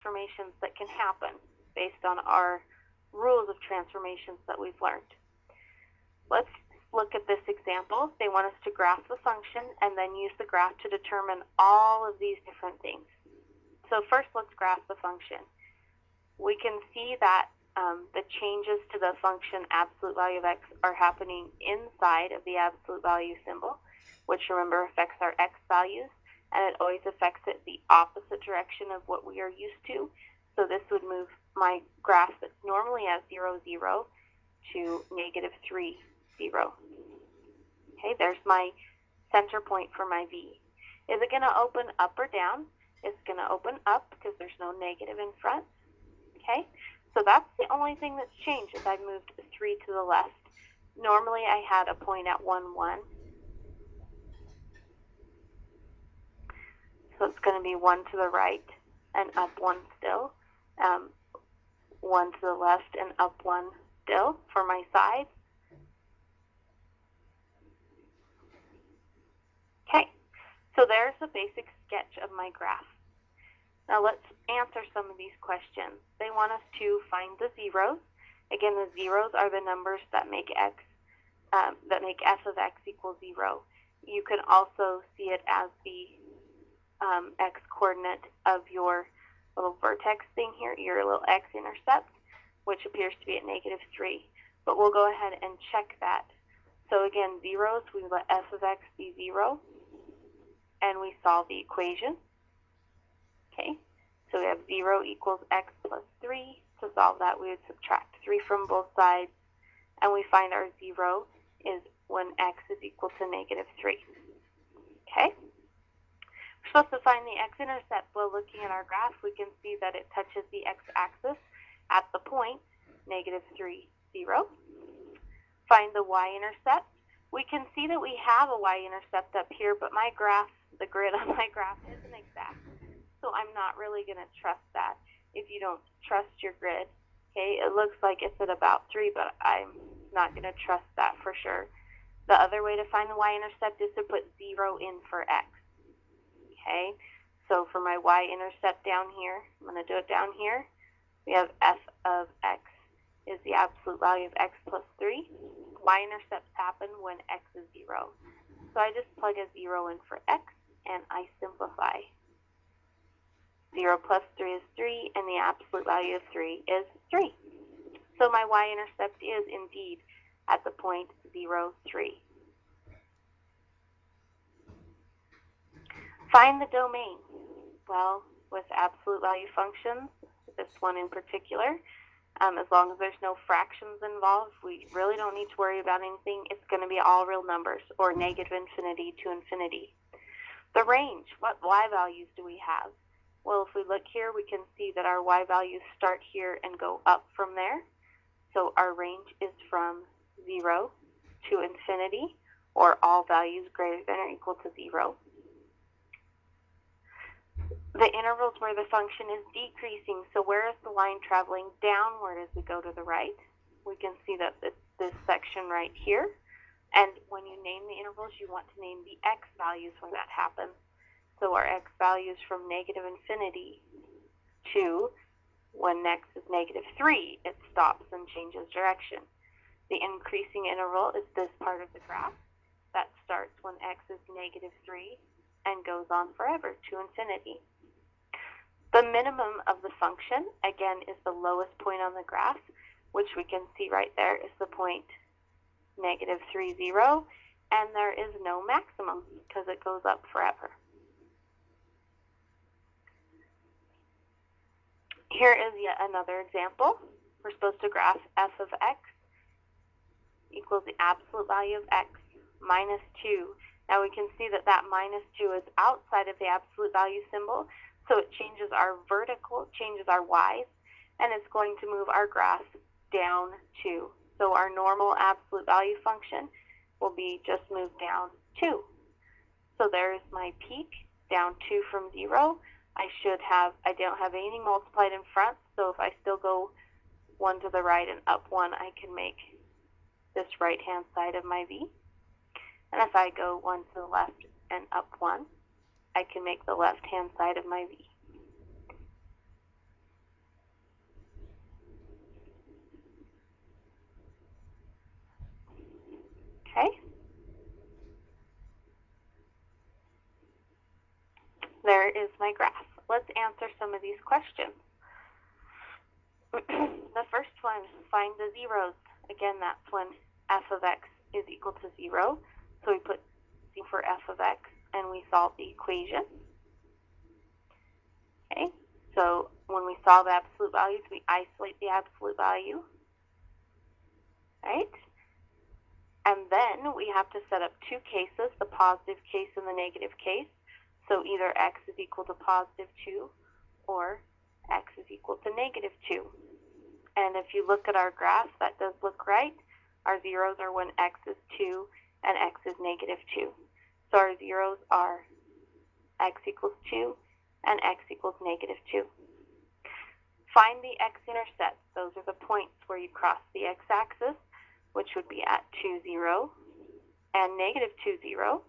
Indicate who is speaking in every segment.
Speaker 1: transformations that can happen based on our rules of transformations that we've learned. Let's look at this example. They want us to graph the function and then use the graph to determine all of these different things. So first, let's graph the function. We can see that the changes to the function absolute value of x are happening inside of the absolute value symbol, which remember affects our x values, and it always affects it the opposite direction of what we are used to. So this would move my graph that's normally at 0, 0 to negative 3, 0. Okay, there's my center point for my v. Is it going to open up or down? It's going to open up because there's no negative in front. Okay, so that's the only thing that's changed is I've moved 3 to the left. Normally I had a point at 1, 1. So it's going to be 1 to the right and up 1 still. 1 to the left and up 1 still for my sides. Okay, so there's the basic sketch of my graph. Now let's answer some of these questions. They want us to find the zeros. Again, the zeros are the numbers that make f of x equal 0. You can also see it as the x coordinate of your little vertex thing here, your little X-Intercept, which appears to be at negative 3. But we'll go ahead and check that. So again, zeros, we let f of x be 0, and we solve the equation. Okay, so we have 0 equals x plus 3. To solve that, we would subtract 3 from both sides, and we find our 0 is when x is equal to negative 3. Okay, we're supposed to find the x-intercept. Well, looking at our graph, we can see that it touches the x-axis at the point negative 3, 0. Find the y-intercept. We can see that we have a y-intercept up here, but my graph, the grid on my graph, isn't exact. So I'm not really going to trust that if you don't trust your grid. Okay, it looks like it's at about 3, but I'm not going to trust that for sure. The other way to find the y-intercept is to put 0 in for x. Okay, so for my y-intercept down here, I'm going to do it down here. We have f of x is the absolute value of x plus 3. Y-intercepts happen when x is 0. So I just plug a 0 in for x, and I simplify. 0 plus 3 is 3, and the absolute value of 3 is 3. So my y-intercept is indeed at the point 0, 3. Find the domain. Well, with absolute value functions, this one in particular, as long as there's no fractions involved, we really don't need to worry about anything. It's going to be all real numbers, or negative infinity to infinity. The range, what y values do we have? Well, if we look here, we can see that our y values start here and go up from there. So our range is from 0 to infinity, or all values greater than or equal to 0. The intervals where the function is decreasing, so where is the line traveling downward as we go to the right? We can see that it's this section right here. And when you name the intervals, you want to name the x values when that happens. So our x values from negative infinity to when x is negative 3, it stops and changes direction. The increasing interval is this part of the graph that starts when x is negative 3 and goes on forever to infinity. The minimum of the function, again, is the lowest point on the graph, which we can see right there is the point negative 3, 0, and there is no maximum because it goes up forever. Here is yet another example. We're supposed to graph f of x equals the absolute value of x minus 2. Now we can see that that minus 2 is outside of the absolute value symbol, so it changes our vertical, changes our y's, and it's going to move our graph down 2. So our normal absolute value function will be just moved down 2. So there's my peak, down 2 from 0. I don't have anything multiplied in front, so if I still go 1 to the right and up 1, I can make this right-hand side of my v. And if I go 1 to the left and up 1, I can make the left-hand side of my v. is my graph. Let's answer some of these questions. The first one, find the zeros. Again, that's when f of x is equal to 0. So we put 0 for f of x, and we solve the equation. Okay, so when we solve absolute values, we isolate the absolute value. Right? And then we have to set up two cases, the positive case and the negative case. So either x is equal to positive 2 or x is equal to negative 2. And if you look at our graph, that does look right. Our zeros are when x is 2 and x is negative 2. So our zeros are x equals 2 and x equals negative 2. Find the x-intercepts. Those are the points where you cross the x-axis, which would be at 2, 0 and negative 2, 0.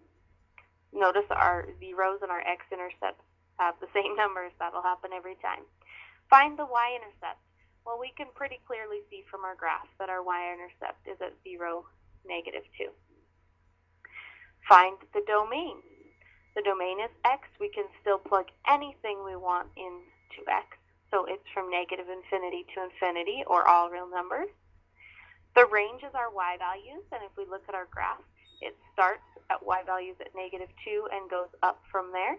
Speaker 1: Notice our zeros and our x-intercepts have the same numbers. That'll happen every time. Find the y-intercept. Well, we can pretty clearly see from our graph that our y-intercept is at 0, negative 2. Find the domain. The domain is x. We can still plug anything we want into x. So it's from negative infinity to infinity, or all real numbers. The range is our y values, and if we look at our graph, it starts at y values at negative 2 and goes up from there.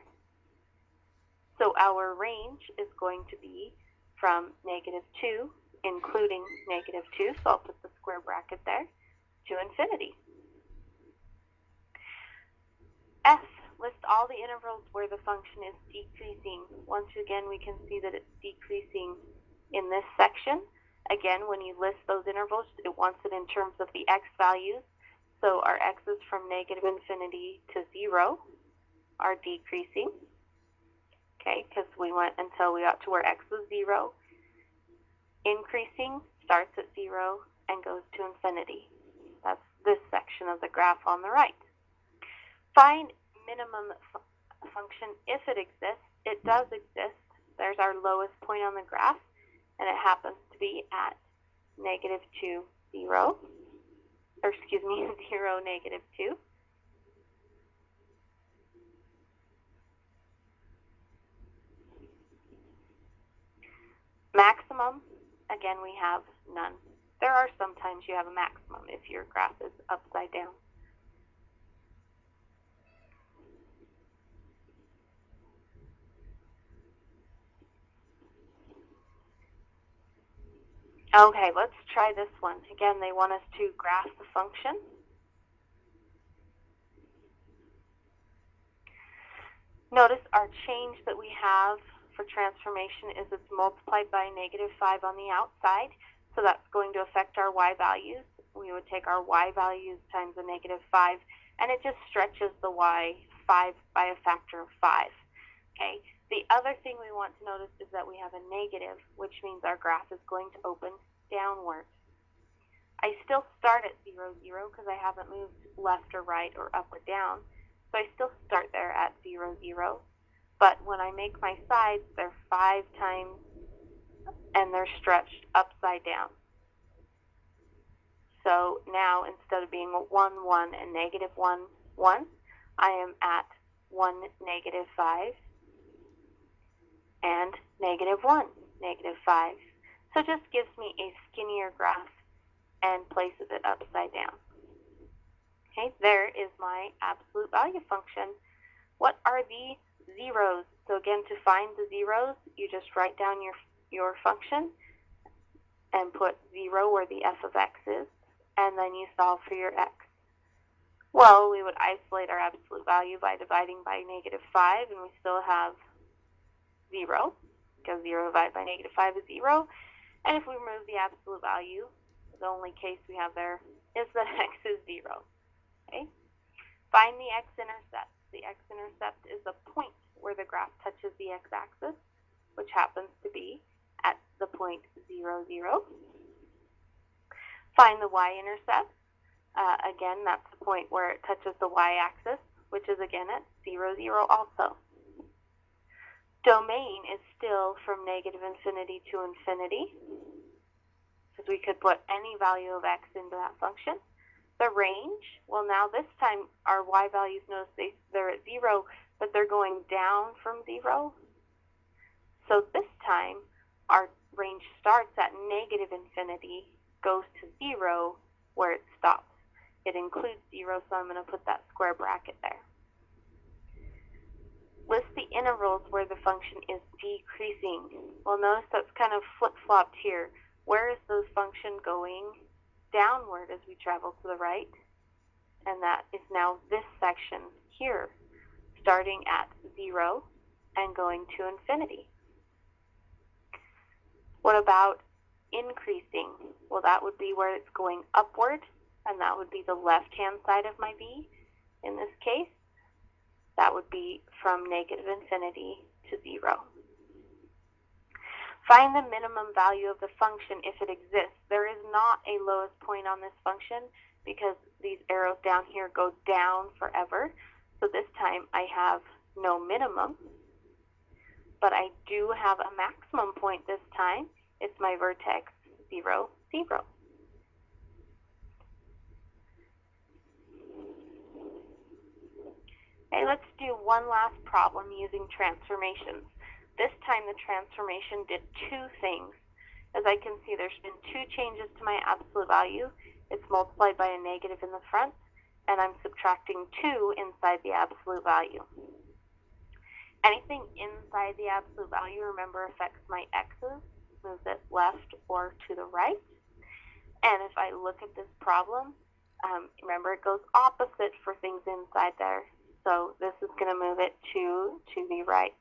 Speaker 1: So our range is going to be from negative 2, including negative 2, so I'll put the square bracket there, to infinity. F, list all the intervals where the function is decreasing. Once again, we can see that it's decreasing in this section. Again, when you list those intervals, it wants it in terms of the x values. So our x's from negative infinity to 0 are decreasing. Okay, because we went until we got to where x was 0. Increasing starts at 0 and goes to infinity. That's this section of the graph on the right. Find minimum function if it exists. It does exist. There's our lowest point on the graph, and it happens to be at negative 2, 0. Or excuse me, 0, negative 2. Maximum, again, we have none. There are sometimes you have a maximum if your graph is upside down. Okay, let's try this one. Again, they want us to graph the function. Notice our change that we have for transformation is it's multiplied by negative 5 on the outside, so that's going to affect our y values. We would take our y values times the negative 5, and it just stretches the y 5 by a factor of 5. Okay. The other thing we want to notice is that we have a negative, which means our graph is going to open downward. I still start at 0, 0 because I haven't moved left or right or up or down. So I still start there at 0, 0. But when I make my sides, they're 5 times and they're stretched upside down. So now instead of being 1, 1 and negative 1, 1, I am at 1, negative 5. And negative 1, negative 5. So it just gives me a skinnier graph and places it upside down. Okay, there is my absolute value function. What are the zeros? So again, to find the zeros, you just write down your function and put 0 where the f of x is, and then you solve for your x. Well, we would isolate our absolute value by dividing by negative 5, and we still have 0, because 0 divided by negative 5 is 0. And if we remove the absolute value, the only case we have there is that x is 0. Okay? Find the x-intercept. The x-intercept is the point where the graph touches the x-axis, which happens to be at the point 0, 0. Find the y-intercept. Again, that's the point where it touches the y-axis, which is again at 0, 0 also. Domain is still from negative infinity to infinity, because we could put any value of x into that function. The range, well now this time our y values, notice they're at 0, but they're going down from 0. So this time, our range starts at negative infinity, goes to 0, where it stops. It includes 0, so I'm going to put that square bracket there. List the intervals where the function is decreasing. Well, notice that's kind of flip-flopped here. Where is the function going? Downward as we travel to the right. And that is now this section here, starting at 0 and going to infinity. What about increasing? Well, that would be where it's going upward, and that would be the left-hand side of my v. In this case, that would be from negative infinity to 0. Find the minimum value of the function if it exists. There is not a lowest point on this function because these arrows down here go down forever. So this time I have no minimum, but I do have a maximum point this time. It's my vertex 0, 0. Okay, let's do one last problem using transformations. This time the transformation did two things. As I can see, there's been two changes to my absolute value. It's multiplied by a negative in the front, and I'm subtracting 2 inside the absolute value. Anything inside the absolute value, remember, affects my x's, moves it left or to the right. And if I look at this problem, remember it goes opposite for things inside there. So this is going to move it to the right.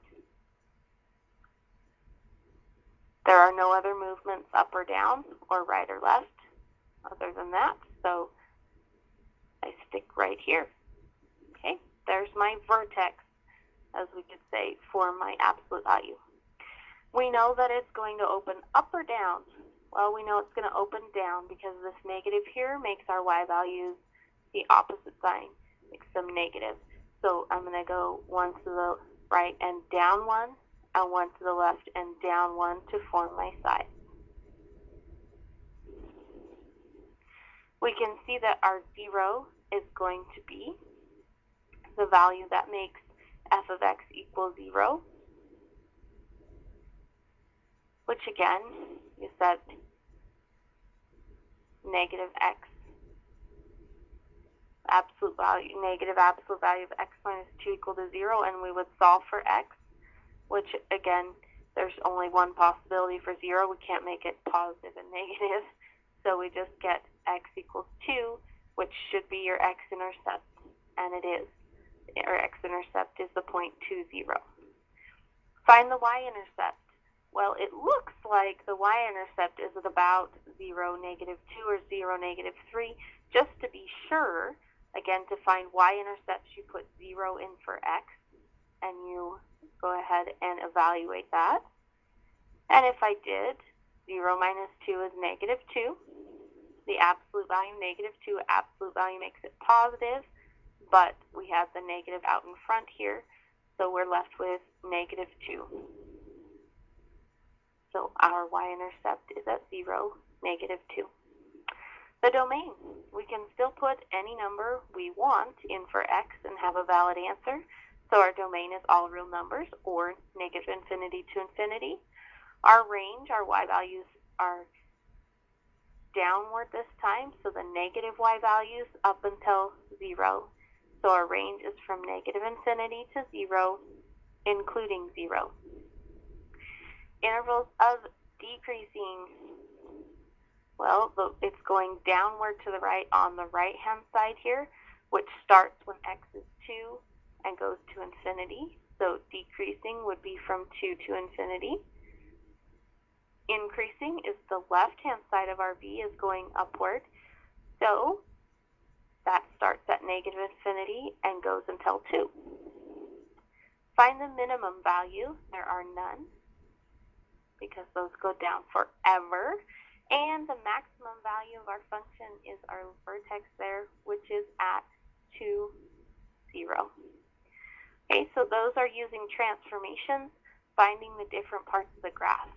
Speaker 1: There are no other movements up or down or right or left other than that. So I stick right here. Okay, there's my vertex, as we could say, for my absolute value. We know that it's going to open up or down. Well, we know it's going to open down because this negative here makes our y values the opposite sign, makes them negative. So I'm going to go 1 to the right and down 1, and 1 to the left and down 1 to form my side. We can see that our 0 is going to be the value that makes f of x equal 0, which again, you said negative x absolute value, negative absolute value of x minus 2 equal to 0, and we would solve for x, which again, there's only one possibility for 0. We can't make it positive and negative, so we just get x equals 2, which should be your x-intercept, and it is. Our x-intercept is the point 2, 0. Find the y-intercept. Well, it looks like the y-intercept is at about 0, negative 2, or 0, negative 3. Just to be sure, again, to find y-intercepts, you put 0 in for x, and you go ahead and evaluate that. And if I did, 0 minus 2 is negative 2. The absolute value, negative 2, absolute value makes it positive, but we have the negative out in front here, so we're left with negative 2. So our y-intercept is at 0, negative 2. The domain, we can still put any number we want in for x and have a valid answer. So our domain is all real numbers or negative infinity to infinity. Our range, our y values are downward this time, so the negative y values up until 0. So our range is from negative infinity to 0, including 0. Intervals of decreasing. Well, it's going downward to the right on the right-hand side here, which starts when x is 2 and goes to infinity. So decreasing would be from 2 to infinity. Increasing is the left-hand side of our v is going upward. So that starts at negative infinity and goes until 2. Find the minimum value. There are none, because those go down forever. And the maximum value of our function is our vertex there, which is at 2, 0. Okay, so those are using transformations, finding the different parts of the graph.